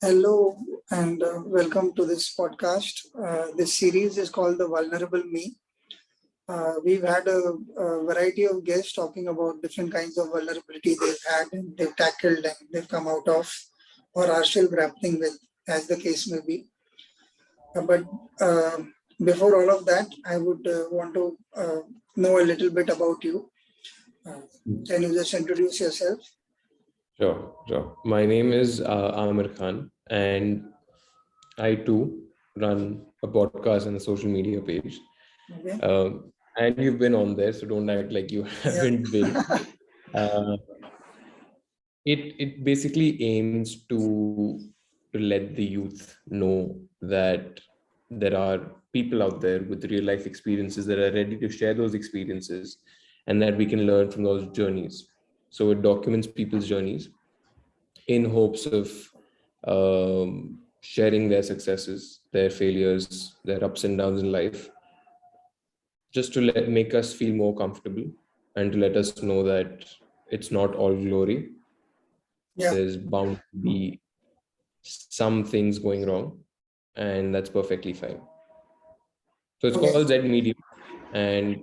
Hello and welcome to this podcast. This series is called The Vulnerable Me. We've had a variety of guests talking about different kinds of vulnerability they've had and they've tackled and they've come out of or are still grappling with, as the case may be. But before all of that, I would want to know a little bit about you. Can you just introduce yourself? Sure. My name is Amir Khan, and I too run a podcast and a social media page. Okay. And you've been on there, so don't act like you haven't been. It basically aims to let the youth know that there are people out there with real life experiences that are ready to share those experiences, and that we can learn from those journeys. So it documents people's journeys in hopes of sharing their successes, their failures, their ups and downs in life, just to make us feel more comfortable and to let us know that it's not all glory. Yeah. There's bound to be some things going wrong, and that's perfectly fine. So it's called Z Medium, and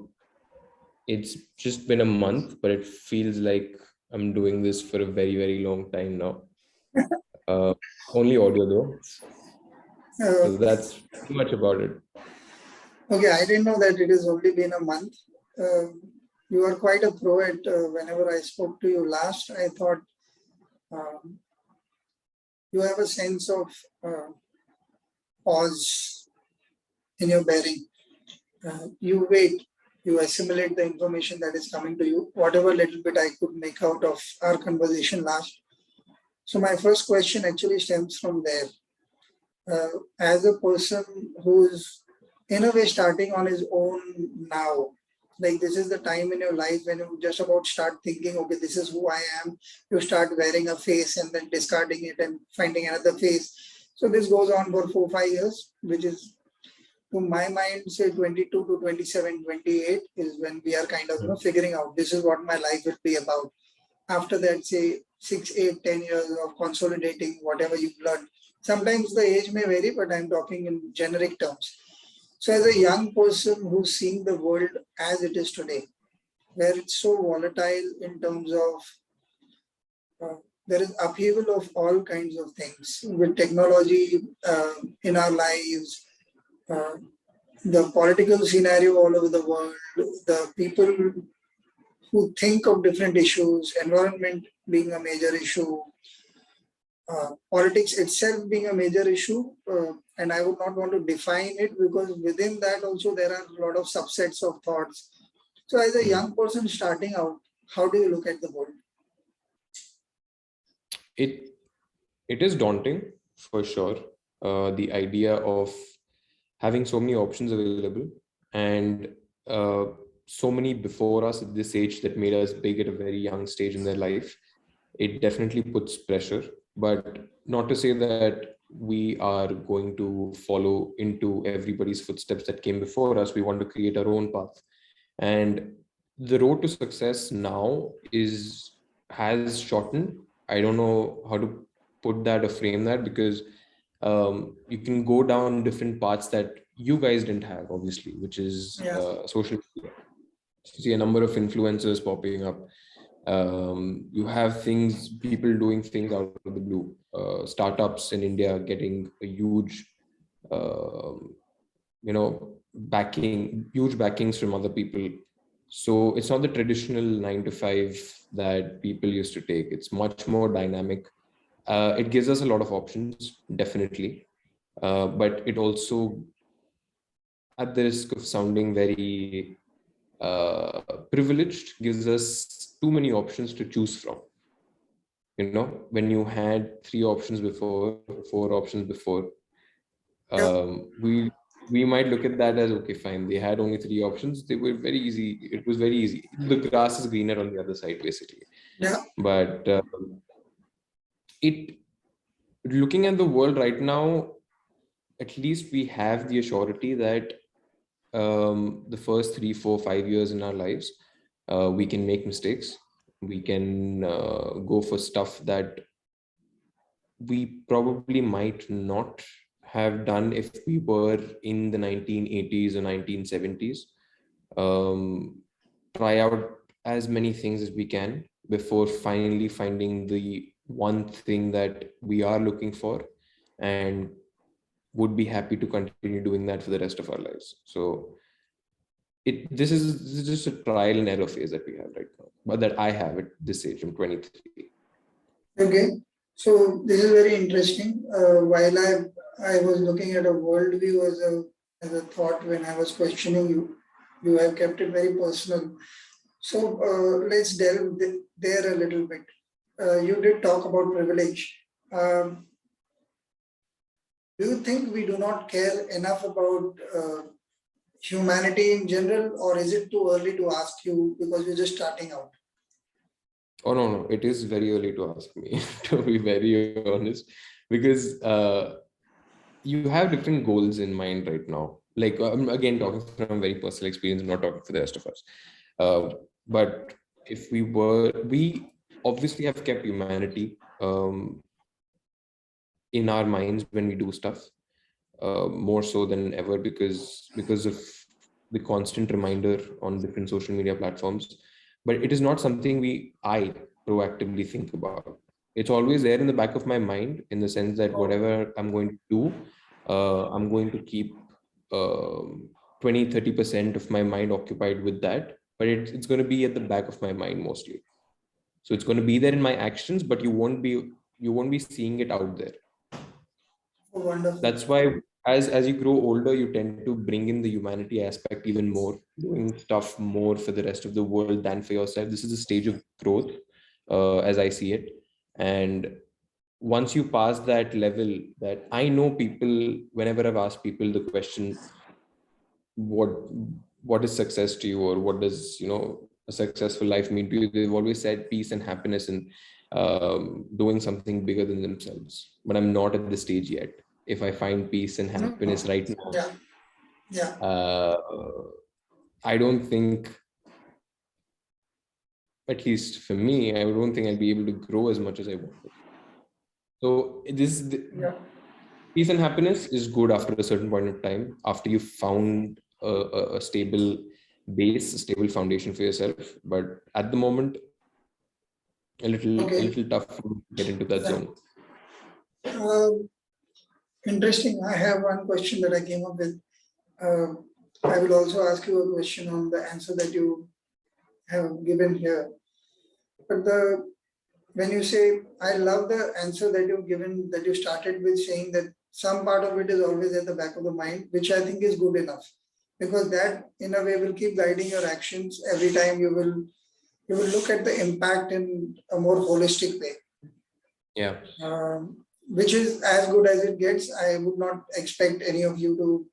it's just been a month, but it feels like I'm doing this for a very, very long time now. Only audio though. So that's too much about it. Okay, I didn't know that it has only been a month. You are quite a pro at whenever I spoke to you last, I thought you have a sense of pause in your bearing. You wait, you assimilate the information that is coming to you, whatever little bit I could make out of our conversation last. So my first question actually stems from there. As a person who's in a way starting on his own now, like this is the time in your life when you just about start thinking, okay, this is who I am. You start wearing a face and then discarding it and finding another face. So this goes on for 4-5 years, which is, to my mind, say 22 to 27, 28 is when we are kind of figuring out this is what my life will be about. After that, say 6, 8, 10 years of consolidating whatever you've learned. Sometimes the age may vary, but I'm talking in generic terms. So as a young person who's seeing the world as it is today, where it's so volatile in terms of there is upheaval of all kinds of things with technology in our lives, the political scenario all over the world, the people who think of different issues, environment being a major issue, politics itself being a major issue, and I would not want to define it because within that also there are a lot of subsets of thoughts. So as a young person starting out, how do you look at the world? It is daunting for sure. The idea of having so many options available and so many before us at this age that made us big at a very young stage in their life, it definitely puts pressure. But not to say that we are going to follow into everybody's footsteps that came before us. We want to create our own path. And the road to success now has shortened. I don't know how to put that or frame that, because you can go down different paths that you guys didn't have, obviously, which is social media. You see a number of influencers popping up. You have people doing things out of the blue. Startups in India getting a huge, huge backings from other people. So it's not the traditional 9 to 5 that people used to take. It's much more dynamic. It gives us a lot of options, definitely. But it also, at the risk of sounding very privileged, gives us too many options to choose from. When you had 3 options before, 4 options before, we might look at that as, okay, fine, they had only 3 options. They were very easy. It was very easy. The grass is greener on the other side, basically. But looking at the world right now, at least we have the assurity that the first 3, 4, 5 years in our lives, we can make mistakes. We can go for stuff that we probably might not have done if we were in the 1980s or 1970s. Try out as many things as we can before finally finding the one thing that we are looking for, and would be happy to continue doing that for the rest of our lives. So this is just a trial and error phase that we have right now, but that I have at this age. I'm 23. Okay, so this is very interesting. While I was looking at a worldview as a thought when I was questioning you, you have kept it very personal. So let's delve there a little bit. You did talk about privilege. Um, do you think we do not care enough about humanity in general, or is it too early to ask you because you're just starting out? Oh no, it is very early to ask me, to be very honest, because you have different goals in mind right now. Like I'm again talking from very personal experience, I'm not talking for the rest of us. Uh, but if we obviously have kept humanity in our minds when we do stuff, more so than ever, because of the constant reminder on different social media platforms. But it is not something I proactively think about. It's always there in the back of my mind, in the sense that whatever I'm going to do, I'm going to keep 20-30% of my mind occupied with that, but it's going to be at the back of my mind mostly. So it's going to be there in my actions, but you won't be seeing it out there. Oh, wonderful. That's why as you grow older, you tend to bring in the humanity aspect even more, doing stuff more for the rest of the world than for yourself. This is a stage of growth, as I see it. And once you pass that level, that I know people, whenever I've asked people the question, what what is success to you, or what does a successful life mean to you, they've always said peace and happiness, and doing something bigger than themselves. But I'm not at the stage yet. If I find peace and No, no. happiness right now, Yeah, yeah. uh, I don't think, at least for me, I don't think I'll be able to grow as much as I wanted. So Yeah. peace and happiness is good after a certain point of time, after you've found a stable base, a stable foundation for yourself. But at the moment, a Okay. little tough to get into that Yeah. zone. Interesting. I have one question that I came up with. Uh, I will also ask you a question on the answer that you have given here. But when you say, I love the answer that you've given, that you started with saying that some part of it is always at the back of the mind, which I think is good enough, because that in a way will keep guiding your actions every time you will look at the impact in a more holistic way. Yeah. Which is as good as it gets. I would not expect any of you to.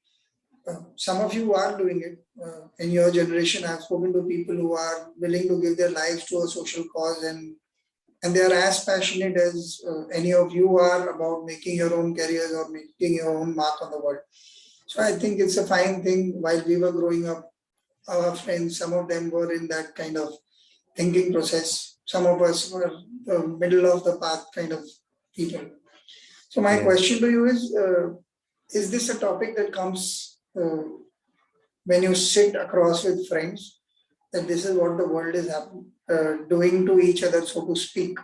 Some of you are doing it in your generation. I've spoken to people who are willing to give their lives to a social cause, and they are as passionate as any of you are about making your own careers or making your own mark on the world. So I think it's a fine thing. While we were growing up, our friends, some of them were in that kind of thinking process. Some of us were the middle of the path kind of people. So my Yeah. question to you is this a topic that comes when you sit across with friends, that this is what the world is doing to each other, so to speak?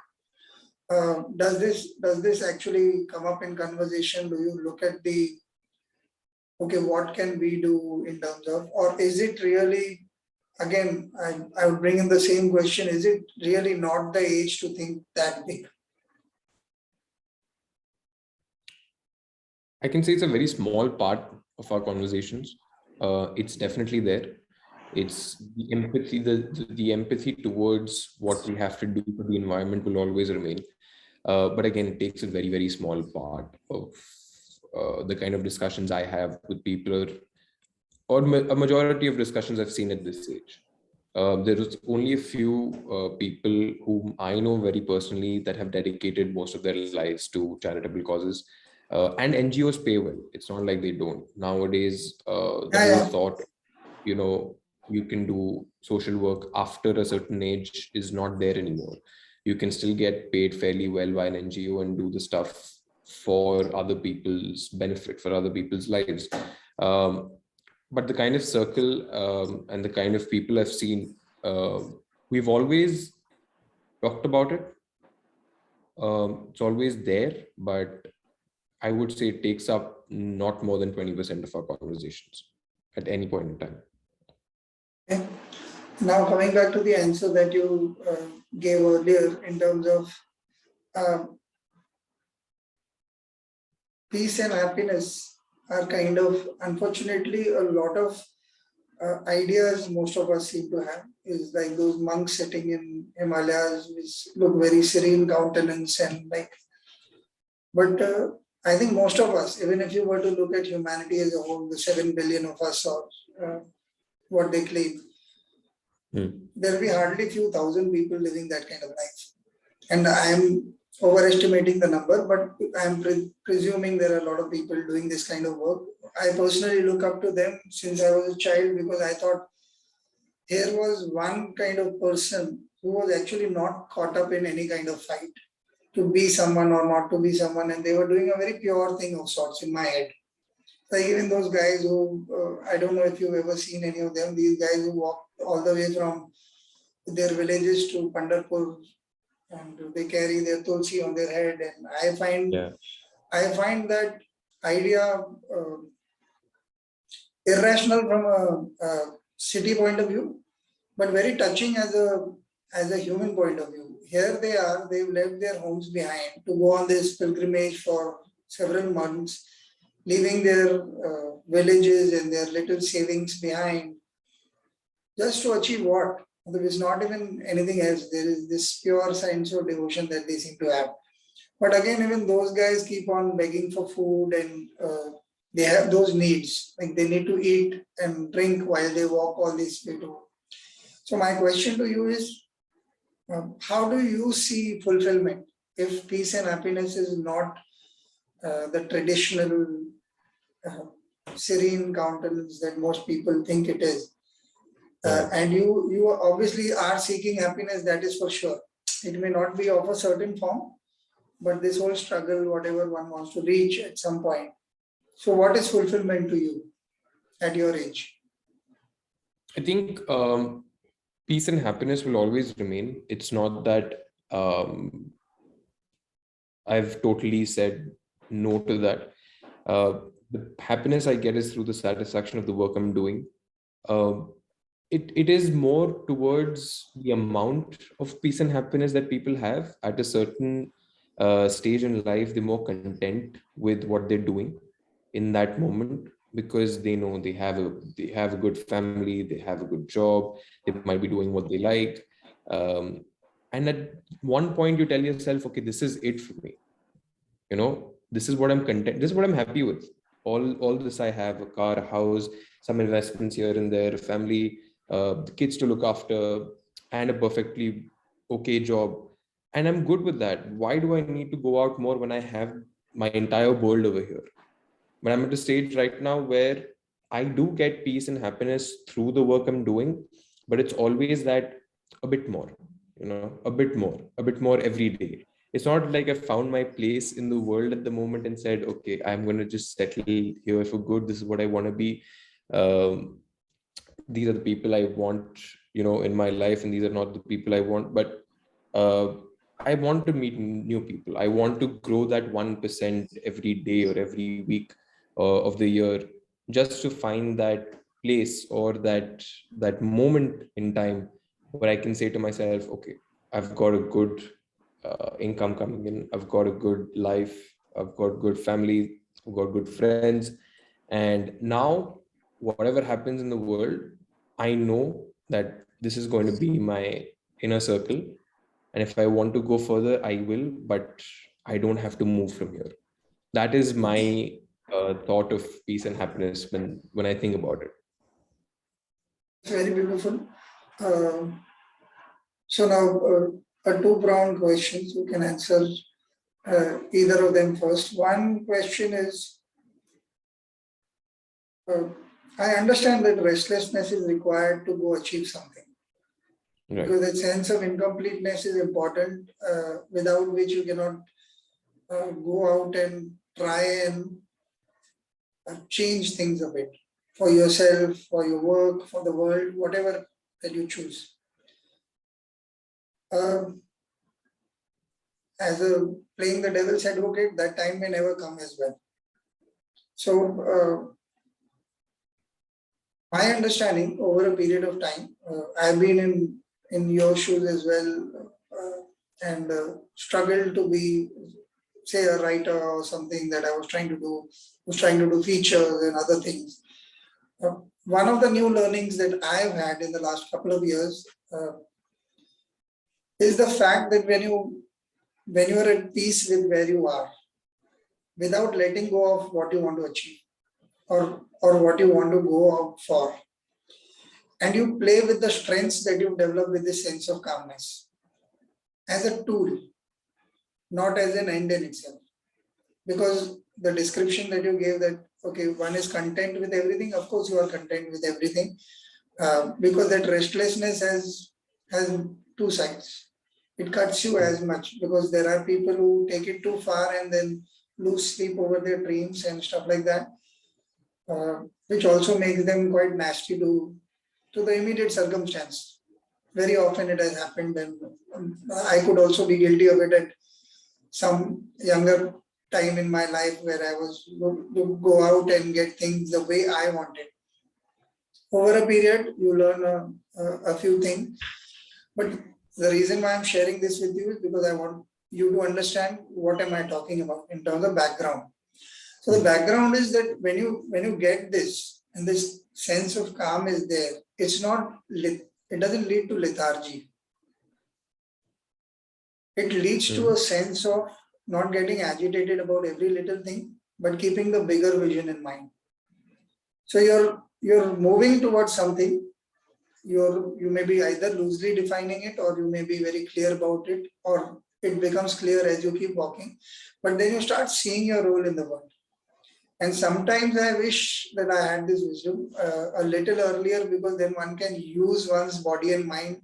Does this actually come up in conversation? Do you look at the, okay, what can we do in terms of, or is it really, again, I would bring in the same question, is it really not the age to think that big? I can say it's a very small part of our conversations. It's definitely there. It's the empathy, the empathy towards what we have to do for the environment will always remain. But again, it takes a very, very small part of the kind of discussions I have with people, or a majority of discussions I've seen at this age. There is only a few people whom I know very personally that have dedicated most of their lives to charitable causes. And NGOs pay well. It's not like they don't. Nowadays, the Yeah, whole yeah. thought, you know, you can do social work after a certain age is not there anymore. You can still get paid fairly well by an NGO and do the stuff for other people's benefit, for other people's lives. But the kind of circle and the kind of people I've seen, we've always talked about it. It's always there, but I would say it takes up not more than 20% of our conversations at any point in time. Okay. Now coming back to the answer that you gave earlier in terms of peace and happiness are kind of, unfortunately, a lot of ideas most of us seem to have is like those monks sitting in Himalayas which look very serene countenance and like, but I think most of us, even if you were to look at humanity as a whole, the 7 billion of us or what they claim, there will be hardly few thousand people living that kind of life. And I am overestimating the number, but I am presuming there are a lot of people doing this kind of work. I personally look up to them since I was a child because I thought here was one kind of person who was actually not caught up in any kind of fight to be someone or not to be someone, and they were doing a very pure thing of sorts in my head. Like even those guys who, I don't know if you've ever seen any of them, these guys who walk all the way from their villages to Pandharpur and they carry their tulsi on their head. And I find that idea irrational from a city point of view, but very touching as a human point of view. Here they are, they've left their homes behind to go on this pilgrimage for several months, leaving their villages and their little savings behind, just to achieve what? There is not even anything else. There is this pure science or devotion that they seem to have. But again, even those guys keep on begging for food and they have those needs. Like they need to eat and drink while they walk all this way to. So my question to you is, how do you see fulfillment if peace and happiness is not the traditional serene countenance that most people think it is? And you obviously are seeking happiness, that is for sure. It may not be of a certain form, but this whole struggle, whatever one wants to reach at some point. So what is fulfillment to you at your age? I think peace and happiness will always remain. It's not that I've totally said no to that. The happiness I get is through the satisfaction of the work I'm doing. It is more towards the amount of peace and happiness that people have at a certain stage in life. They're more content with what they're doing in that moment because they know they have a good family, they have a good job, they might be doing what they like, and at one point you tell yourself, okay, this is it for me. This is what I'm content. This is what I'm happy with. All this I have: a car, a house, some investments here and there, a family, the kids to look after, and a perfectly okay job. And I'm good with that. Why do I need to go out more when I have my entire world over here? But I'm at a stage right now where I do get peace and happiness through the work I'm doing, but it's always that a bit more, a bit more every day. It's not like I found my place in the world at the moment and said, okay, I'm going to just settle here for good. This is what I want to be. These are the people I want, in my life, and these are not the people I want. But I want to meet new people. I want to grow that 1% every day or every week of the year, just to find that place or that moment in time where I can say to myself, okay, I've got a good income coming in, I've got a good life, I've got good family, I've got good friends, and now whatever happens in the world, I know that this is going to be my inner circle, and if I want to go further, I will, but I don't have to move from here. That is my thought of peace and happiness when I think about it. Very beautiful. So now a two-pronged questions. You can answer either of them first. One question is, I understand that restlessness is required to go achieve something. Right. Because that sense of incompleteness is important, without which you cannot go out and try and change things a bit for yourself, for your work, for the world, whatever that you choose. As a playing the devil's advocate, that time may never come as well. So, my understanding over a period of time, I've been in your shoes as well, and struggled to be, say, a writer or something that I was trying to do, features and other things. One of the new learnings that I've had in the last couple of years is the fact that when you are at peace with where you are, without letting go of what you want to achieve or what you want to go out for, and you play with the strengths that you've developed with this sense of calmness as a tool, not as an end in itself. Because the description that you gave, that okay, one is content with everything, of course you are content with everything, because that restlessness has two sides. It cuts you as much, because there are people who take it too far and then lose sleep over their dreams and stuff like that, which also makes them quite nasty to the immediate circumstance. Very often it has happened, and I could also be guilty of it at some younger time in my life, where I was to go out and get things the way I wanted. Over a period, you learn a few things. But the reason why I'm sharing this with you is because I want you to understand what am I talking about in terms of background. So the background is that when you get this, and this sense of calm is there, it doesn't lead to lethargy. It leads to a sense of not getting agitated about every little thing, but keeping the bigger vision in mind. So you're moving towards something. You may be either loosely defining it, or you may be very clear about it, or it becomes clear as you keep walking. But then you start seeing your role in the world. And sometimes I wish that I had this wisdom a little earlier, because then one can use one's body and mind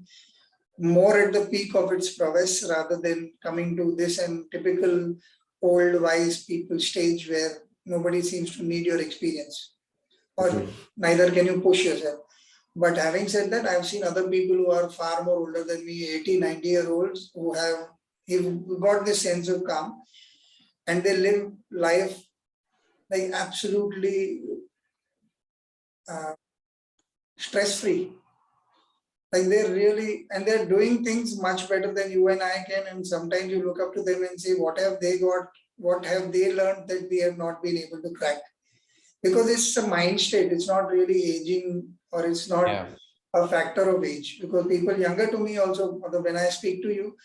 more at the peak of its prowess, rather than coming to this and typical old wise people stage where nobody seems to need your experience, or neither can you push yourself. But having said that, I've seen other people who are far more older than me, 80, 90-year-olds, who have got this sense of calm, and they live life like absolutely stress-free. Like they're doing things much better than you and I can. And sometimes you look up to them and say, what have they got? What have they learned that we have not been able to crack? Because it's a mind state. It's not really aging, or it's not a factor of age. Because people younger to me also, although when I speak to you,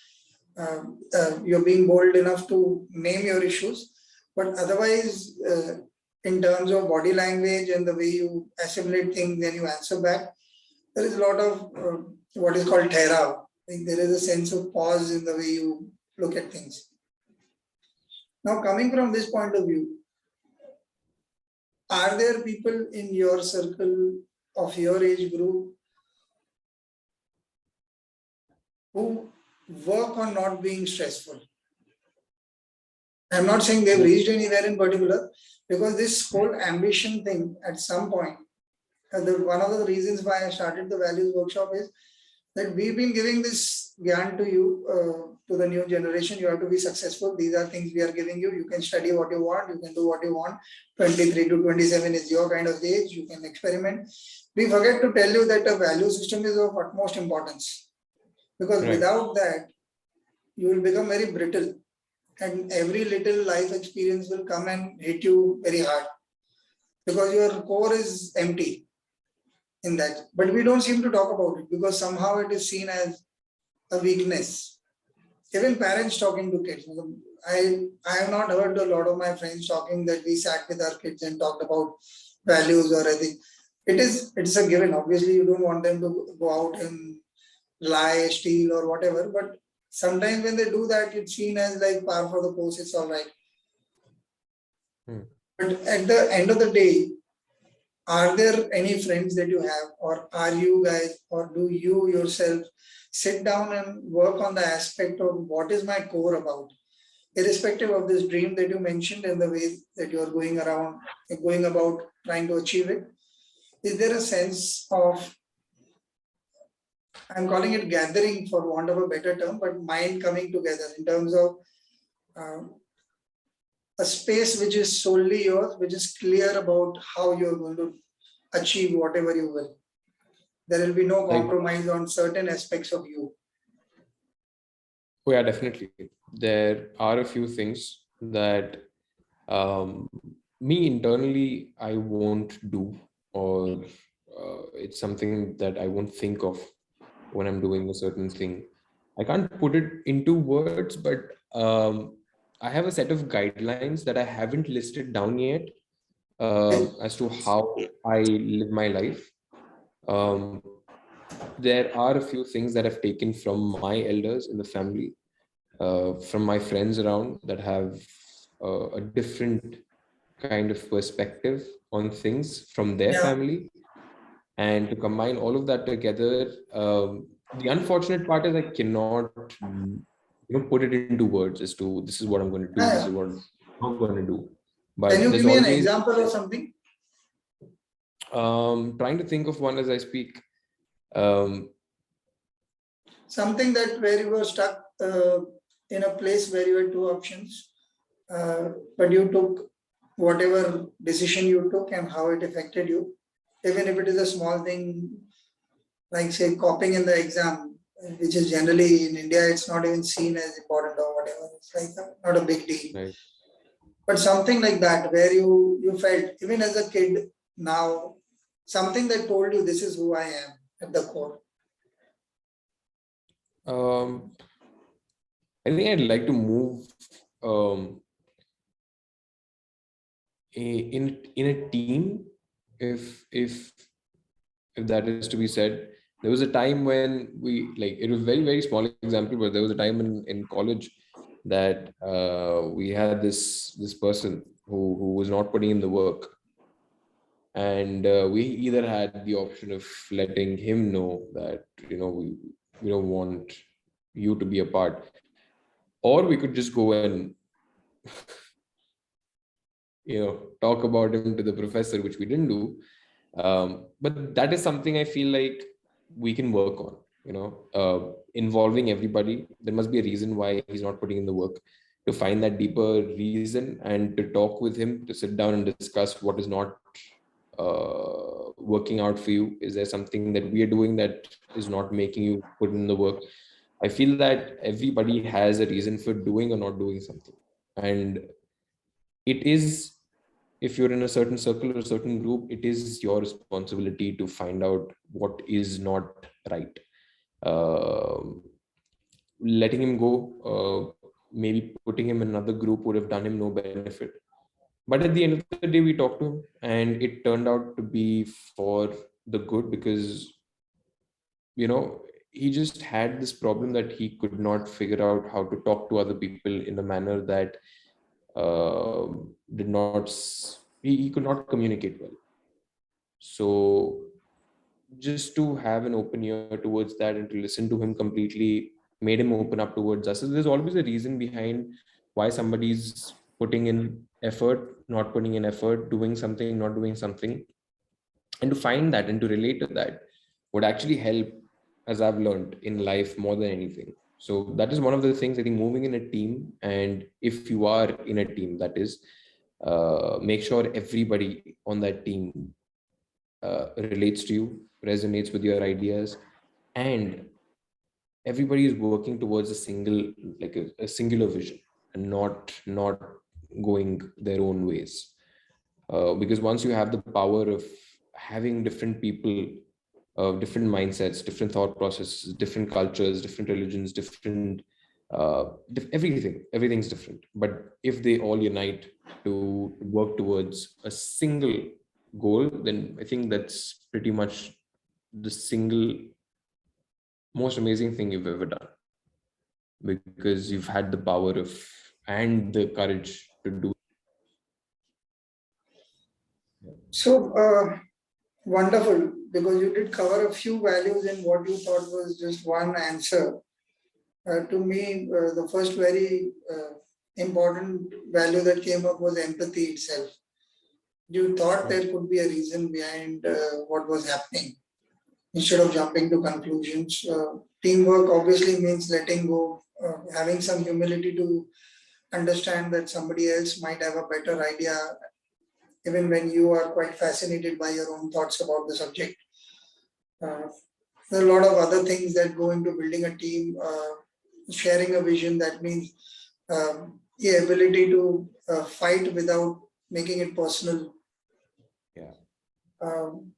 you're being bold enough to name your issues. But otherwise, in terms of body language and the way you assimilate things and you answer back, there is a lot of what is called thera. There is a sense of pause in the way you look at things. Now, coming from this point of view, are there people in your circle of your age group who work on not being stressful? I'm not saying they've reached anywhere in particular, because this whole ambition thing at some point, one of the reasons why I started the values workshop is that we've been giving this gyan to you, to the new generation. You have to be successful. These are things we are giving you. You can study what you want. You can do what you want. 23 to 27 is your kind of age. You can experiment. We forget to tell you that a value system is of utmost importance, because without that, you will become very brittle, and every little life experience will come and hit you very hard, because your core is empty in that. But we don't seem to talk about it, because somehow it is seen as a weakness. Even parents talking to kids. I have not heard a lot of my friends talking that we sat with our kids and talked about values or anything. It's a given. Obviously, you don't want them to go out and lie, steal, or whatever. But sometimes when they do that, it's seen as like par for the course. It's all right. But at the end of the day, are there any friends that you have, or are you guys, or do you yourself sit down and work on the aspect of what is my core about, irrespective of this dream that you mentioned and the way that you are going around, going about trying to achieve it? Is there a sense of, I'm calling it gathering for want of a better term, but mind coming together in terms of um, a space which is solely yours, which is clear about how you're going to achieve whatever you will? There will be no Like, compromise on certain aspects of you. oh yeah, definitely. There are a few things that me internally I won't do, or it's something that I won't think of when I'm doing a certain thing. I can't put it into words, but I have a set of guidelines that I haven't listed down yet as to how I live my life. Um, there are a few things that I've taken from my elders in the family, from my friends around that have a different kind of perspective on things from their Yeah, family, and to combine all of that together. The unfortunate part is I cannot put it into words as to this is what I'm going to do, this is yeah. what I'm not going to do. Can But you there's give me an always example of something? trying to think of one as I speak. um, Something that where you were stuck in a place where you had two options, but you took whatever decision you took and how it affected you, even if it is a small thing, like say copying in the exam, which is generally in India, it's not even seen as important or whatever. It's like not a big deal. right. But something like that, where you felt even as a kid now, something that told you this is who I am at the core. um, I think I'd like to move um, in a team, if that is to be said. There was a time when we, like, it was very small example, but there was a time in college that we had this person who was not putting in the work, and we either had the option of letting him know that we don't want you to be a part, or we could just go and talk about him to the professor, which we didn't do. But that is something I feel like we can work on, involving everybody. There must be a reason why he's not putting in the work, to find that deeper reason and to talk with him, to sit down and discuss what is not working out for you. Is there something that we are doing that is not making you put in the work? I feel that everybody has a reason for doing or not doing something, and it is, if you're in a certain circle or a certain group, it is your responsibility to find out what is not right. Um Letting him go, maybe putting him in another group would have done him no benefit. But at the end of the day, we talked to him, and it turned out to be for the good, because he just had this problem that he could not figure out how to talk to other people in a manner that did not he could not communicate well. So just to have an open ear towards that and to listen to him completely made him open up towards us. So there's always a reason behind why somebody's putting in effort, not putting in effort, doing something, not doing something. And to find that and to relate to that would actually help, as I've learned in life more than anything. So that is one of the things, I think, moving in a team. And if you are in a team, that is, make sure everybody on that team relates to you, resonates with your ideas, and everybody is working towards a single, like a singular vision, and not going their own ways. Because once you have the power of having different people, different mindsets, different thought processes, different cultures, different religions, different everything's different. But if they all unite to work towards a single goal, then I think that's pretty much the single most amazing thing you've ever done, because you've had the power of and the courage to do. So Wonderful, because you did cover a few values in what you thought was just one answer. To me, the first very important value that came up was empathy itself. You thought there could be a reason behind what was happening instead of jumping to conclusions. Teamwork obviously means letting go, having some humility to understand that somebody else might have a better idea, even when you are quite fascinated by your own thoughts about the subject. Uh, there are a lot of other things that go into building a team, sharing a vision. That means the ability to fight without making it personal. Yeah. Um,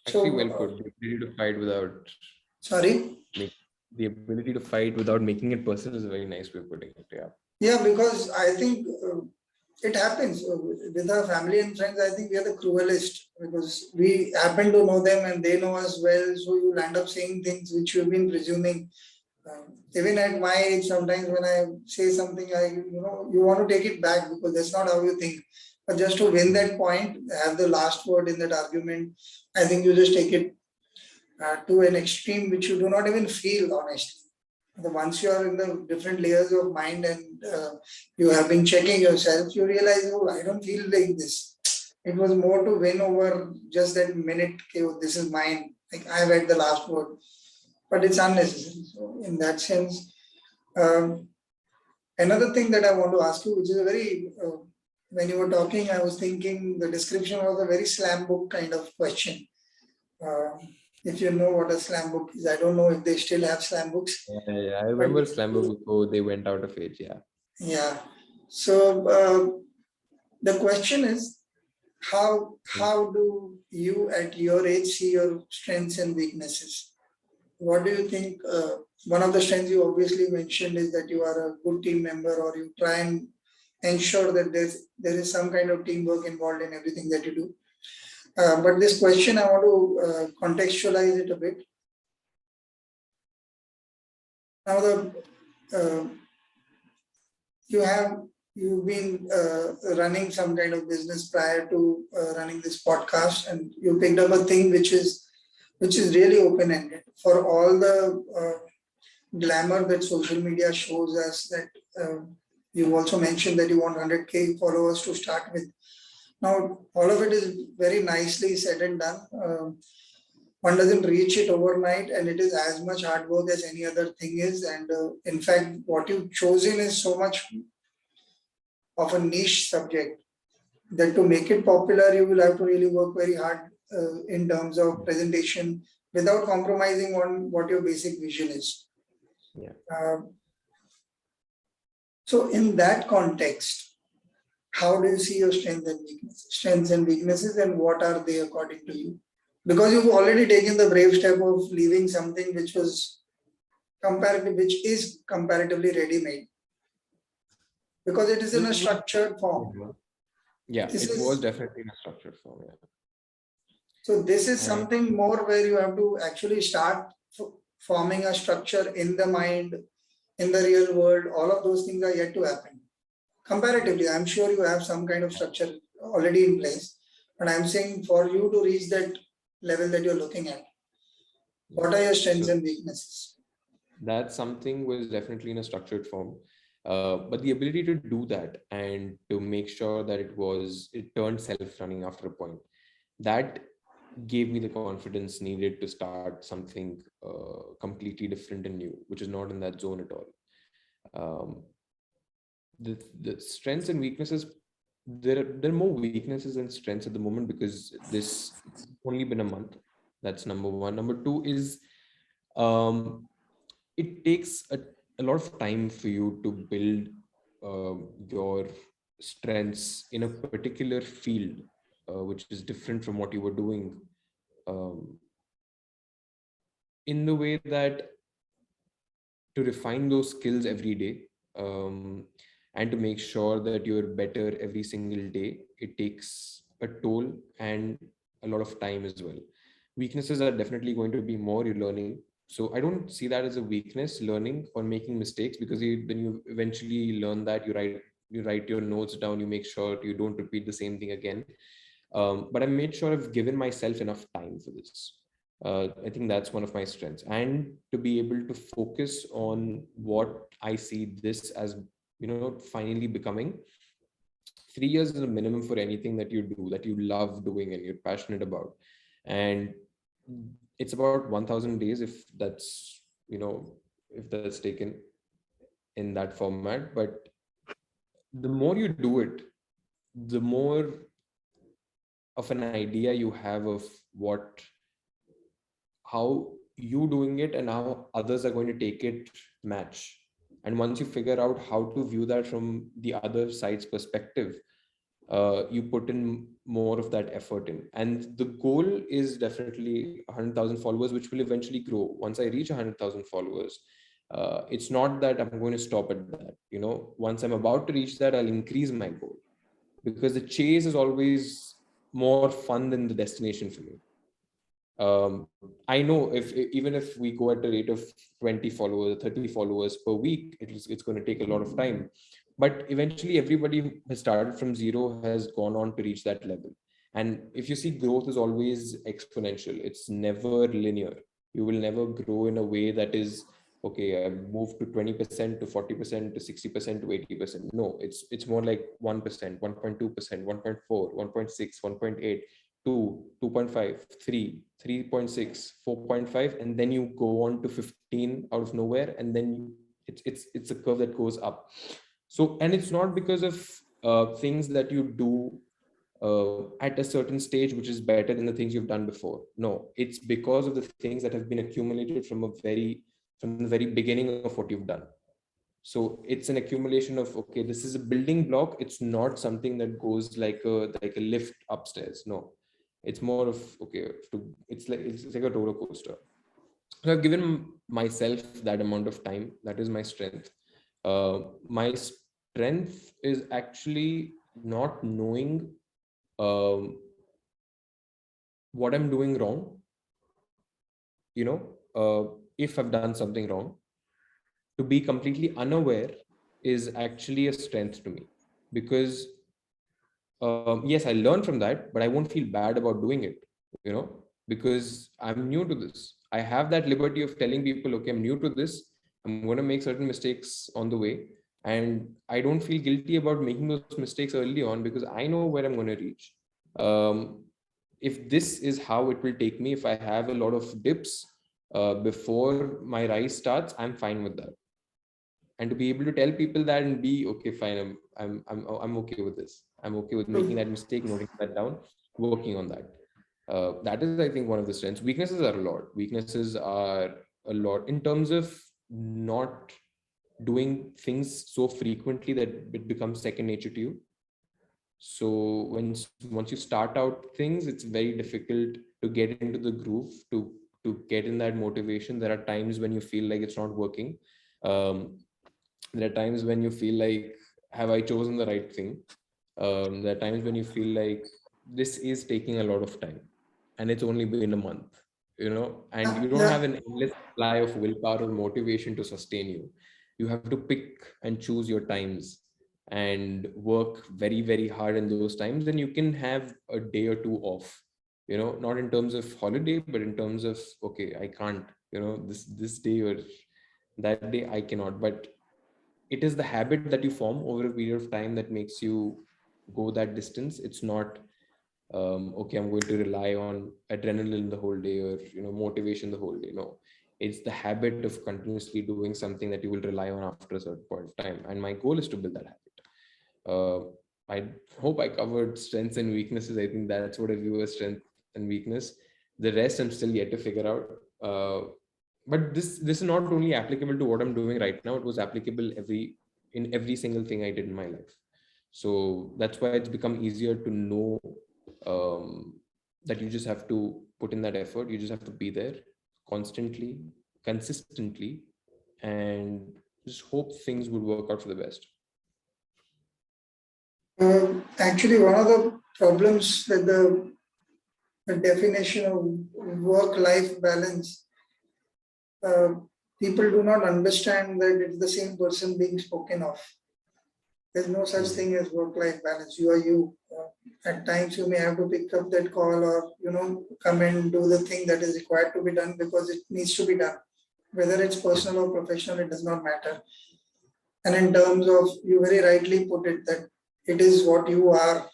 Actually, so, well put. The ability to fight without sorry. make the ability to fight without making it personal is a very nice way of putting it. Yeah. Yeah, because I think it happens with our family and friends. I think we are the cruelest because we happen to know them and they know us well. So you land up saying things which you've been presuming. Even at my age, sometimes when I say something, you want to take it back because that's not how you think. But just to win that point, have the last word in that argument, I think you just take it to an extreme which you do not even feel, honestly. The once you are in the different layers of mind and you have been checking yourself, you realize, oh, I don't feel like this. It was more to win over just that minute. Okay, oh, this is mine. Like I've had the last word, but it's unnecessary. So in that sense, um, another thing that I want to ask you, which is a very when you were talking, I was thinking the description was a very slam book kind of question. Uh, if you know what a slam book is, I don't know if they still have slam books, Yeah, I but remember Slambo before they went out of age. Yeah. yeah. So the question is, how do you at your age see your strengths and weaknesses? What do you think? One of the strengths you obviously mentioned is that you are a good team member, or you try and ensure that there is some kind of teamwork involved in everything that you do. But this question, I want to contextualize it a bit. Now, uh, you've been running some kind of business prior to running this podcast, and you picked up a thing which is really open ended for all the glamour that social media shows us. That you also mentioned that you want 100K followers to start with. Now, all of it is very nicely said and done. One doesn't reach it overnight, and it is as much hard work as any other thing is. And in fact, what you've chosen is so much of a niche subject that to make it popular, you will have to really work very hard in terms of presentation without compromising on what your basic vision is. Yeah. So, in that context, how do you see your strengths and weaknesses, and what are they according to you? Because you've already taken the brave step of leaving something which is comparatively ready-made, because it is in a structured form. Yeah, This it was is definitely in a structured form. Yeah. So this is And something more where you have to actually start forming a structure in the mind, in the real world. All of those things are yet to happen. Comparatively, I'm sure you have some kind of structure already in place, but I'm saying for you to reach that level that you're looking at, what are your strengths so and weaknesses? that something was definitely in a structured form. But the ability to do that and to make sure that it turned self-running after a point, that gave me the confidence needed to start something completely different and new, which is not in that zone at all. Um, the strengths and weaknesses, there are more weaknesses than strengths at the moment because this only been a month. That's number one. Number two is it takes a lot of time for you to build your strengths in a particular field, which is different from what you were doing, um, in the way that to refine those skills every day, um, and to make sure that you're better every single day, it takes a toll and a lot of time as well. Weaknesses are definitely going to be more you're learning. So I don't see that as a weakness, learning or making mistakes, because when you eventually learn that, you write your notes down, you make sure you don't repeat the same thing again. But I made sure I've given myself enough time for this. I think that's one of my strengths, and to be able to focus on what I see this as, finally becoming. 3 years is a minimum for anything that you do, that you love doing and you're passionate about. And it's about 1000 days, if that's, if that's taken in that format. But the more you do it, the more of an idea you have of how you doing it and how others are going to take it match. And once you figure out how to view that from the other side's perspective, you put in more of that effort in. And the goal is definitely 100,000 followers, which will eventually grow. Once I reach 100,000 followers, it's not that I'm going to stop at that. Once I'm about to reach that, I'll increase my goal, because the chase is always more fun than the destination for me. I know even if we go at a rate of 20 followers, 30 followers per week, it's going to take a lot of time. But eventually, everybody who has started from zero has gone on to reach that level. And if you see, growth is always exponential. It's never linear. You will never grow in a way that is, okay, I moved to 20% to 40% to 60% to 80%. No, it's more like 1%, 1.2%, 1.4, 1.6, 1.8. 2, 2.5, 3, 3.6, 4.5, and then you go on to 15 out of nowhere, and then it's a curve that goes up. So, and it's not because of things that you do at a certain stage which is better than the things you've done before. No, it's because of the things that have been accumulated from the very beginning of what you've done. So it's an accumulation of, okay, this is a building block. It's not something that goes like a lift upstairs. No, it's more of, okay, it's like a roller coaster. So I've given myself that amount of time. That is my strength. My strength is actually not knowing what I'm doing wrong. If I've done something wrong, to be completely unaware is actually a strength to me, because yes, I learn from that, but I won't feel bad about doing it, because I'm new to this. I have that liberty of telling people, okay, I'm new to this. I'm going to make certain mistakes on the way. And I don't feel guilty about making those mistakes early on, because I know where I'm going to reach. If this is how it will take me, if I have a lot of dips before my rise starts, I'm fine with that. And to be able to tell people that and be okay, fine, I'm okay with this. I'm okay with making that mistake, noting that down, working on that. That is, I think, one of the strengths. Weaknesses are a lot. Weaknesses are a lot in terms of not doing things so frequently that it becomes second nature to you. So once you start out things, it's very difficult to get into the groove, to get in that motivation. There are times when you feel like it's not working. There are times when you feel like, have I chosen the right thing? There are times when you feel like this is taking a lot of time, and it's only been a month, and you don't have an endless supply of willpower or motivation to sustain you. You have to pick and choose your times and work very, very hard in those times. Then you can have a day or two off, not in terms of holiday, but in terms of, okay, I can't, this day or that day I cannot. But it is the habit that you form over a period of time that makes you go that distance. It's not okay, I'm going to rely on adrenaline the whole day, or motivation the whole day. No, it's the habit of continuously doing something that you will rely on after a certain point of time. And my goal is to build that habit. I hope I covered strengths and weaknesses. I think that's what I view as strength and weakness. The rest I'm still yet to figure out. But this is not only applicable to what I'm doing right now. It was applicable in every single thing I did in my life. So that's why it's become easier to know that you just have to put in that effort. You just have to be there constantly, consistently, and just hope things would work out for the best. Actually, one of the problems with the definition of work-life balance, people do not understand that it's the same person being spoken of. There's no such thing as work-life balance. You are you. At times you may have to pick up that call or come and do the thing that is required to be done because it needs to be done. Whether it's personal or professional, it does not matter. And in terms of, you very rightly put it, that it is what you are.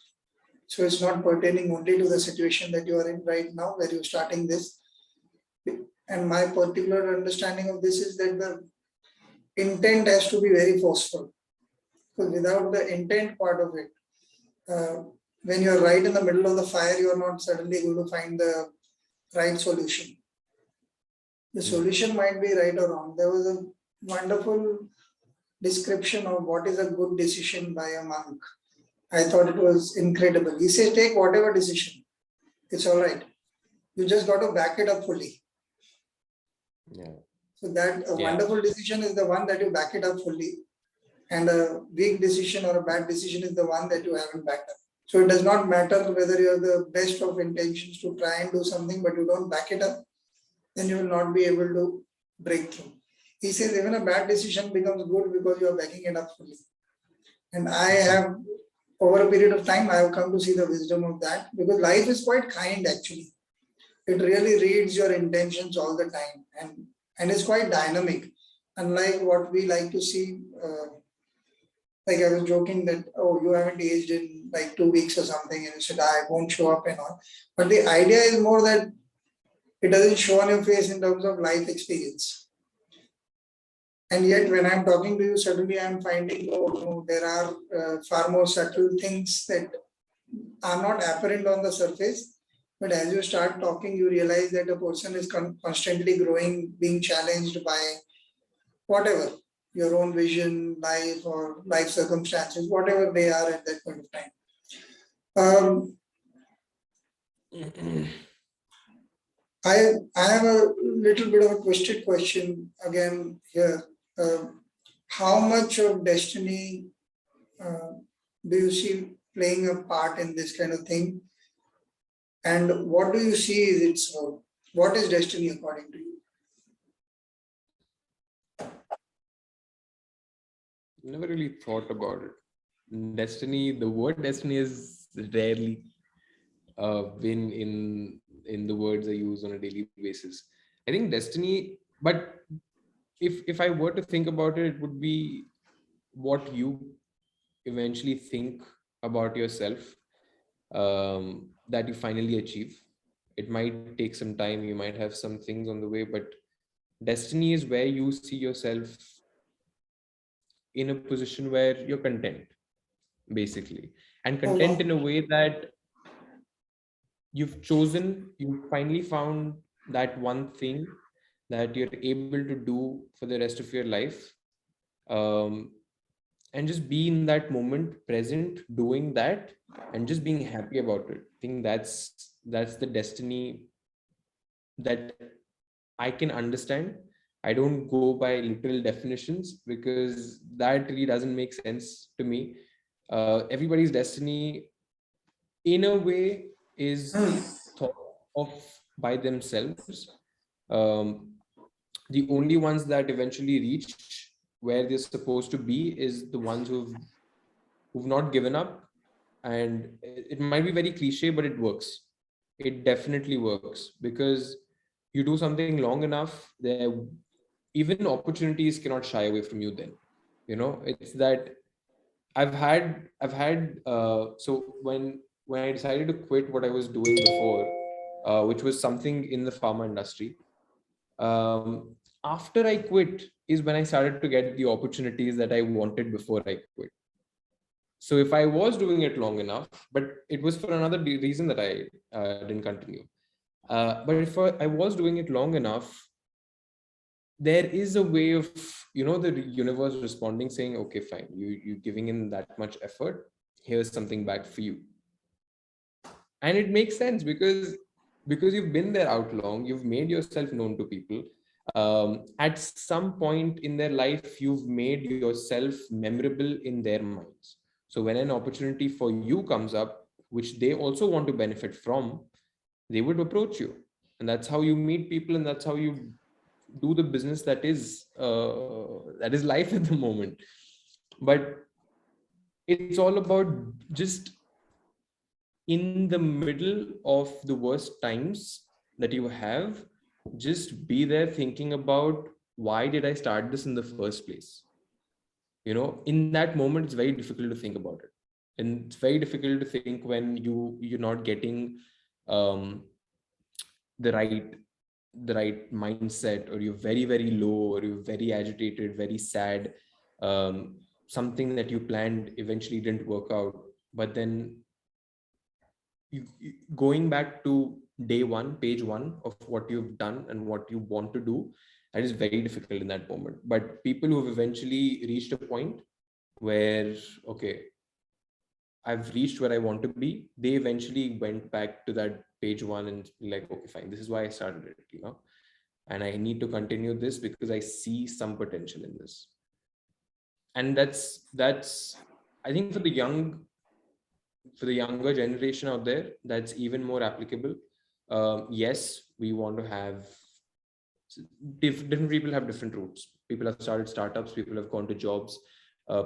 So it's not pertaining only to the situation that you are in right now, where you're starting this. And my particular understanding of this is that the intent has to be very forceful. Because without the intent part of it, when you're right in the middle of the fire, you're not suddenly going to find the right solution. The solution might be right or wrong. There was a wonderful description of what is a good decision by a monk. I thought it was incredible. He says, take whatever decision. It's all right. You just got to back it up fully. Yeah. So that a wonderful decision is the one that you back it up fully. And a weak decision or a bad decision is the one that you haven't backed up. So it does not matter whether you have the best of intentions to try and do something, but you don't back it up, then you will not be able to break through. He says even a bad decision becomes good because you are backing it up fully. And I have, over a period of time, I have come to see the wisdom of that, because life is quite kind actually. It really reads your intentions all the time, and it's quite dynamic. Unlike what we like to see, like I was joking that, oh, you haven't aged in like 2 weeks or something, and you said, I won't show up and all. But the idea is more that it doesn't show on your face in terms of life experience. And yet, when I'm talking to you, suddenly I'm finding, oh, no, there are far more subtle things that are not apparent on the surface. But as you start talking, you realize that a person is constantly growing, being challenged by whatever, your own vision, life, or life circumstances, whatever they are at that point of time. I have a little bit of a twisted question again here. How much of destiny do you see playing a part in this kind of thing? And what do you see is its role? What is destiny according to you? Never really thought about it. Destiny, the word destiny is rarely been in the words I use on a daily basis. I think destiny, but if I were to think about it, it would be what you eventually think about yourself, that you finally achieve. It might take some time, you might have some things on the way, but destiny is where you see yourself in a position where you're content, basically, and content in a way that you've finally found that one thing that you're able to do for the rest of your life, um, and just be in that moment present doing that and just being happy about it. I think that's the destiny that I can understand. I don't go by literal definitions because that really doesn't make sense to me. Everybody's destiny in a way is thought of by themselves. um, the only ones that eventually reach where they're supposed to be is the ones who've not given up. And it might be very cliche, but it works. It definitely works, because you do something long enough, there even opportunities cannot shy away from you. Then it's that I've had so when I decided to quit what I was doing before, which was something in the pharma industry, after I quit is when I started to get the opportunities that I wanted before I quit. So if I was doing it long enough, but it was for another reason that I didn't continue. But if I was doing it long enough, there is a way of the universe responding, saying, okay, fine, you're giving in that much effort, here's something back for you. And it makes sense because you've been there out long, you've made yourself known to people. At some point in their life, you've made yourself memorable in their minds. So when an opportunity for you comes up, which they also want to benefit from, they would approach you. And that's how you meet people, and that's how you do the business that is life at the moment. But it's all about just in the middle of the worst times that you have, just be there thinking about, why did I start this in the first place? In that moment, it's very difficult to think about it. And it's very difficult to think when you're not getting um, the right mindset, or you're very, very low, or you're very agitated, very sad. Something that you planned eventually didn't work out, but then going back to day one, page one of what you've done and what you want to do, that is very difficult in that moment. But people who have eventually reached a point where, okay, I've reached where I want to be, they eventually went back to that page one and like, okay, fine, this is why I started it, and I need to continue this because I see some potential in this. And that's I think for the younger generation out there, that's even more applicable. Yes, we want to have different people have different routes. People have started startups, people have gone to jobs,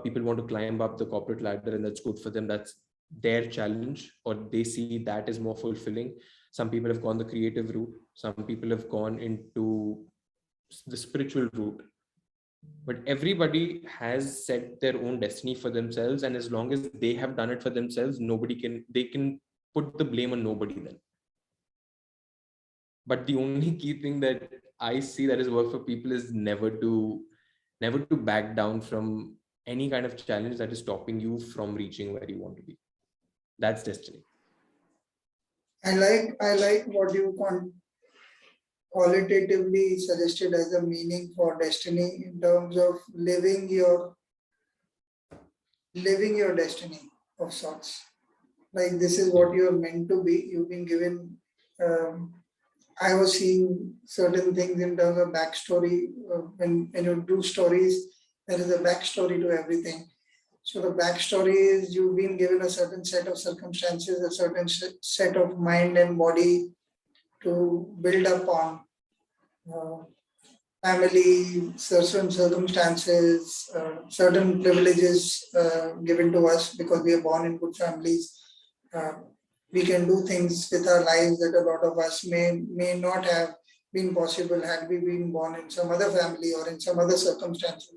people want to climb up the corporate ladder, and that's good for them. That's their challenge, or they see that as more fulfilling. Some people have gone the creative route, some people have gone into the spiritual route, but everybody has set their own destiny for themselves, and as long as they have done it for themselves, they can put the blame on nobody then. But the only key thing that I see that has worked for people is never to back down from any kind of challenge that is stopping you from reaching where you want to be. That's destiny. I like what you qualitatively suggested as a meaning for destiny in terms of living your destiny of sorts. Like this is what you are meant to be. You've been given. I was seeing certain things in terms of backstory. When you do stories, there is a backstory to everything. So the backstory is you've been given a certain set of circumstances, a certain set of mind and body to build up on. Family, certain circumstances, certain privileges given to us because we are born in good families. Uh, we can do things with our lives that a lot of us may not have been possible had we been born in some other family or in some other circumstances.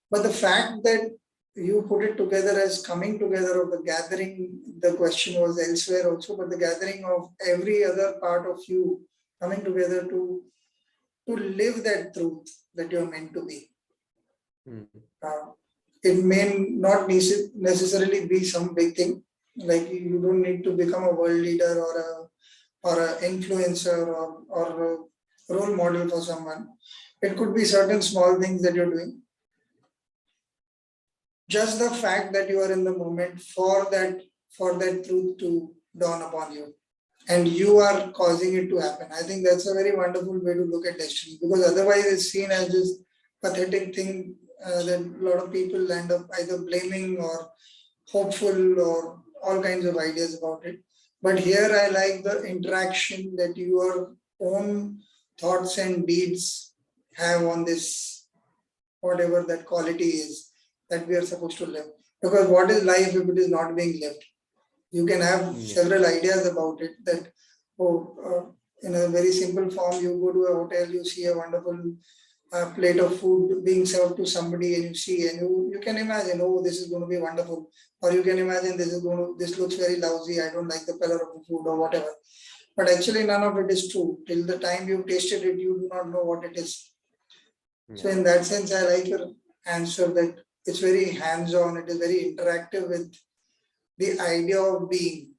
But the fact that you put it together as coming together of the gathering, the question was elsewhere also, but the gathering of every other part of you coming together to live that truth that you're meant to be. It may not necessarily be some big thing. Like you don't need to become a world leader or an influencer or a role model for someone. It could be certain small things that you're doing. Just the fact that you are in the moment for that truth to dawn upon you, and you are causing it to happen. I think that's a very wonderful way to look at destiny, because otherwise it's seen as this pathetic thing that a lot of people end up either blaming or hopeful or all kinds of ideas about it. But here I like the interaction that your own thoughts and deeds have on this, whatever that quality is that we are supposed to live. Because what is life if it is not being lived? You can have several ideas about it that, in a very simple form, you go to a hotel, you see a wonderful plate of food being served to somebody and you see, and you can imagine, oh, this is going to be wonderful. Or you can imagine this looks very lousy, I don't like the color of the food or whatever. But actually none of it is true. Till the time you've tasted it, you do not know what it is. So in that sense, I like your answer that it's very hands-on, it is very interactive with the idea of being.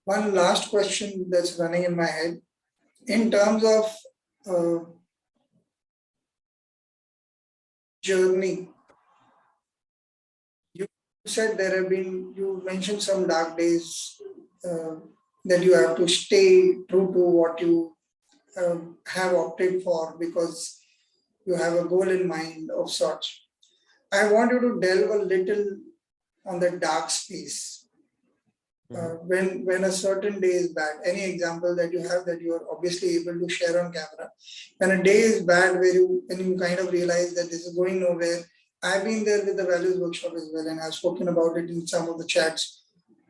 One last question that's running in my head. In terms of journey, you said you mentioned some dark days that you have to stay true to what you have opted for because you have a goal in mind of sorts. I want you to delve a little on the dark space. When a certain day is bad, any example that you have that you are obviously able to share on camera, when a day is bad when you kind of realize that this is going nowhere, I've been there with the values workshop as well, and I've spoken about it in some of the chats.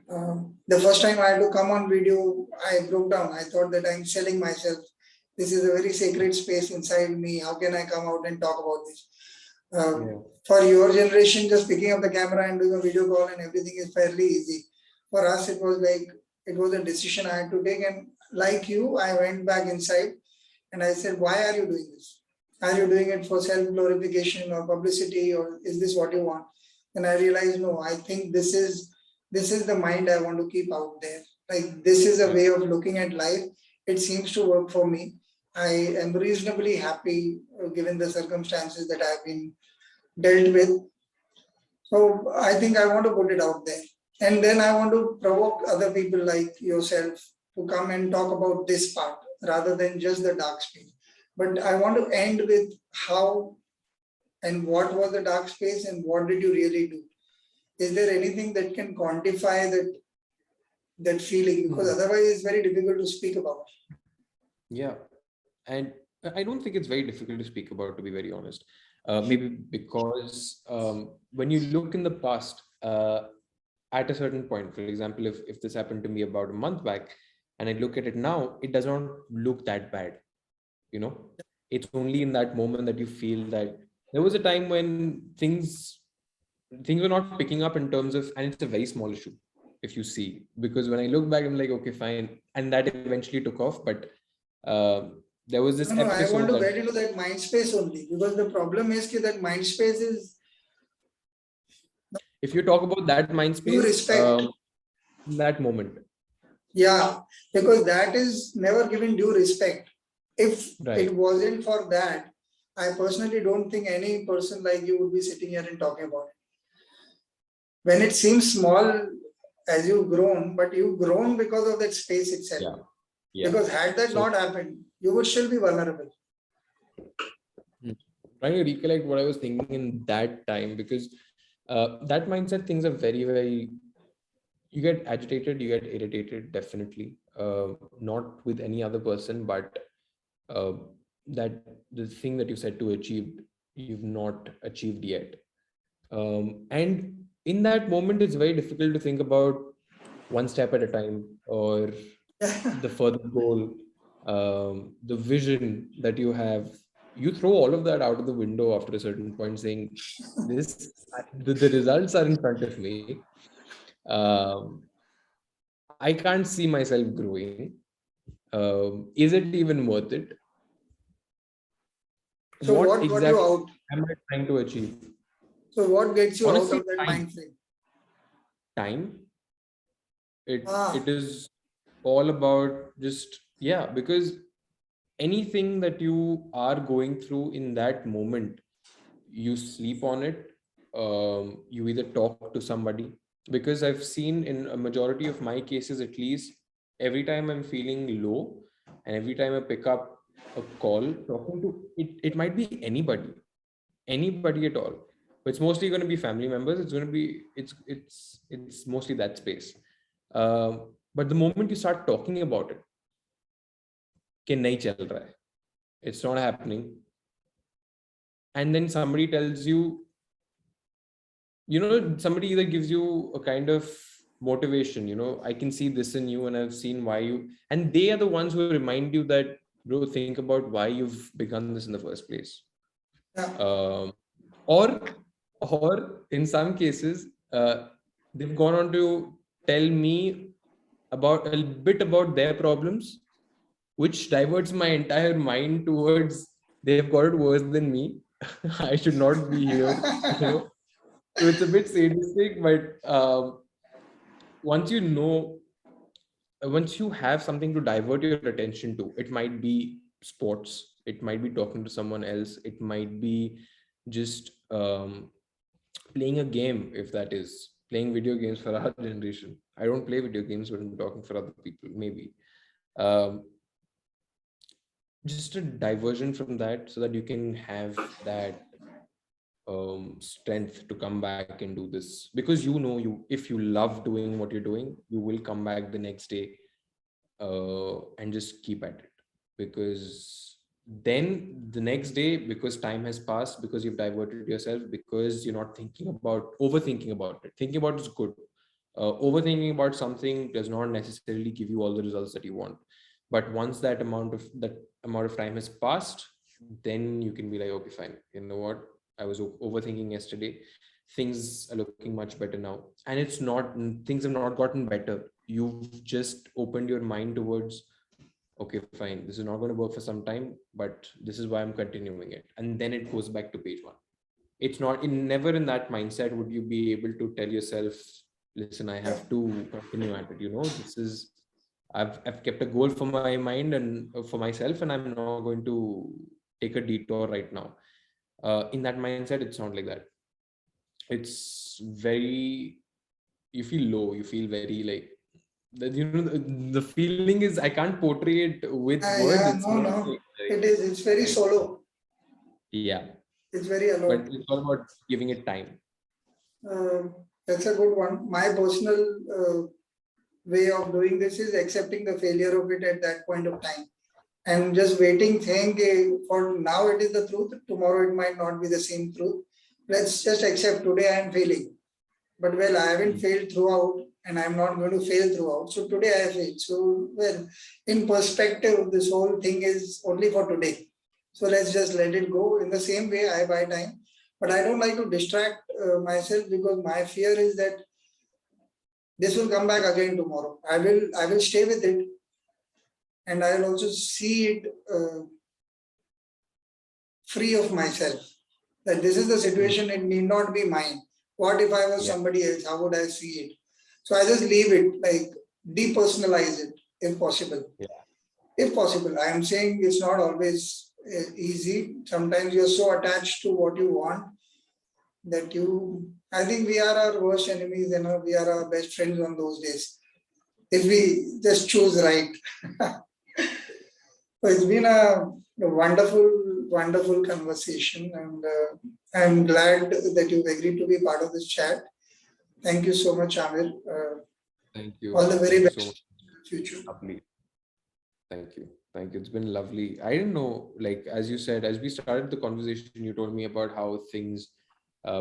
The first time I had to come on video, I broke down. I thought that I'm selling myself. This is a very sacred space inside me. How can I come out and talk about this? Yeah. For your generation, just picking up the camera and doing a video call and everything is fairly easy. For us, it was like, it was a decision I had to take. And like you, I went back inside and I said, why are you doing this? Are you doing it for self glorification or publicity, or is this what you want? And I realized, no, I think this is the mind I want to keep out there. Like, this is a Yeah. way of looking at life. It seems to work for me. I am reasonably happy given the circumstances that I've been dealt with. So I think I want to put it out there. And then I want to provoke other people like yourself to come and talk about this part rather than just the dark space. But I want to end with how and what was the dark space and what did you really do? Is there anything that can quantify that feeling? Because otherwise it's very difficult to speak about. Yeah. And I don't think it's very difficult to speak about, to be very honest. Maybe because when you look in the past, at a certain point, for example, if this happened to me about a month back, and I look at it now, it does not look that bad. It's only in that moment that you feel that there was a time when things were not picking up in terms of, and it's a very small issue if you see, because when I look back, I'm like, okay, fine, and that eventually took off. But there was this No, I want episode to that, get into that mind space only because the problem is that mind space is if you talk about that mind due space, respect. in that moment, Yeah, because that is never given due respect. If right? it wasn't for that, I personally don't think any person like you would be sitting here and talking about it. When it seems small as you've grown, but you've grown because of that space itself. Yeah, yeah. Because had that So, not happened, you would still be vulnerable. trying to recollect what I was thinking in that time, because that mindset, things are very, very, you get agitated, you get irritated, definitely. Not with any other person, but uh, that the thing that you said to achieve, you've not achieved yet. And in that moment, it's very difficult to think about one step at a time, or the further goal, the vision that you have. You throw all of that out of the window after a certain point, saying, "This, the results are in front of me. Um, I can't see myself growing. Is it even worth it? So What what got you exactly out? am I trying to achieve?" So what gets you out Honestly, of that time. mind frame? Time. It Ah, it is all about just, yeah, because anything that you are going through in that moment, you sleep on it. You either talk to somebody, because I've seen in a majority of my cases, at least, every time I'm feeling low and every time I pick up a call, talking to it, it might be anybody at all, but it's mostly going to be family members. It's going to be, it's mostly that space. But the moment you start talking about it, कि नहीं चल रहा है, it's not happening, and then somebody tells you, somebody either gives you a kind of motivation, I can see this in you and I've seen why you, and they are the ones who remind you that, bro, think about why you've begun this in the first place. yeah. Or in some cases, they've gone on to tell me about a bit about their problems, which diverts my entire mind towards, they've got it worse than me. I should not be here. So it's a bit sadistic, but once once you have something to divert your attention to, it might be sports, it might be talking to someone else, it might be just playing a game, if that is playing video games for our generation. I don't play video games, but I'm talking for other people, maybe. Um, just a diversion from that, so that you can have that strength to come back and do this, because you if you love doing what you're doing, you will come back the next day and just keep at it, because then the next day, because time has passed, because you've diverted yourself, because you're not overthinking about it. Thinking about it is good. Overthinking about something does not necessarily give you all the results that you want. But once that amount of time has passed, then you can be like, okay, fine. You know what? I was overthinking yesterday. Things are looking much better now. And things have not gotten better. You've just opened your mind towards, okay, fine, this is not going to work for some time, but this is why I'm continuing it. And then it goes back to page one. Never in that mindset would you be able to tell yourself, listen, I have to continue at it. I've kept a goal for my mind and for myself, and I'm not going to take a detour right now. In that mindset, it's not like that. It's very, you feel low, you feel very like, the feeling is, I can't portray it with words. Yeah, It's no, more no. like, It's very right? solo. Yeah, It's very but alone. it's all about giving it time. That's a good one. My personal way of doing this is accepting the failure of it at that point of time and just waiting, saying, for now it is the truth, tomorrow it might not be the same truth. Let's just accept today I am failing. But well, I haven't failed throughout and I'm not going to fail throughout. So today I failed. So, well, in perspective, this whole thing is only for today. So let's just let it go. In the same way, I buy time. But I don't like to distract myself because my fear is that this will come back again tomorrow. I will stay with it, and I will also see it free of myself. That this is the situation, it need not be mine. What if I was Yeah. somebody else? How would I see it? So I just leave it, like depersonalize it if possible. Yeah. If possible. I am saying it's not always easy. Sometimes you're so attached to what you want that I think we are our worst enemies and we are our best friends on those days. If we just choose right. So it's been a wonderful, wonderful conversation, and I'm glad that you've agreed to be part of this chat. Thank you so much, Amir. Thank you. All the very Thank you best so much. in the future. Lovely. Thank you. Thank you. It's been lovely. I didn't know, like, as you said, as we started the conversation, you told me about how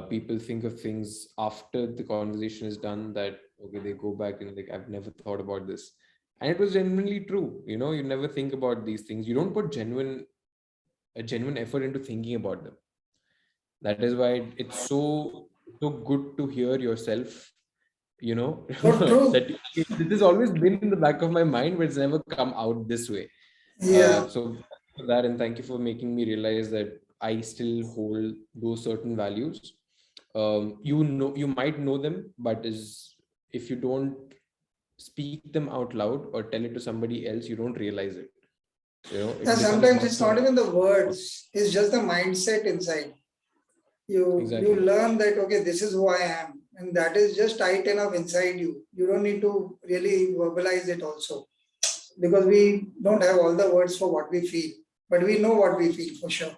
people think of things after the conversation is done, that, okay, they go back and like, I've never thought about this. And it was genuinely true. You never think about these things. You don't put a genuine effort into thinking about them. That is why it's so good to hear yourself, So true. that this has always been in the back of my mind, but it's never come out this way. Yeah. So for that, and thank you for making me realize that I still hold those certain values. You might know them, but if you don't speak them out loud or tell it to somebody else, you don't realize it. Yeah, It becomes sometimes much it's not more. even the words, it's just the mindset inside. You Exactly. learn that okay, this is who I am, and that is just tight enough inside you. You don't need to really verbalize it also, because we don't have all the words for what we feel, but we know what we feel for sure.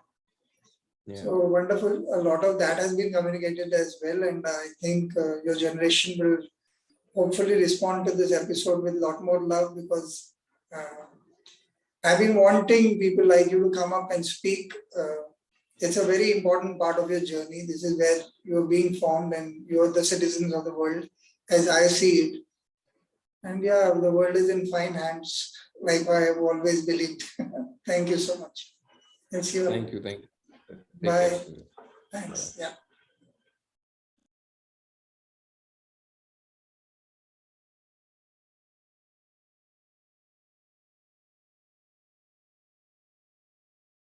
Yeah. So wonderful. A lot of that has been communicated as well, and I think your generation will hopefully respond to this episode with a lot more love, because I've been wanting people like you to come up and speak. It's a very important part of your journey. This is where you're being formed and you're the citizens of the world as I see it. And yeah, the world is in fine hands, like I have always believed. Thank you so much. Thanks you. Thank you. Thank you. Take care. Bye. Bye. Thanks. Yeah.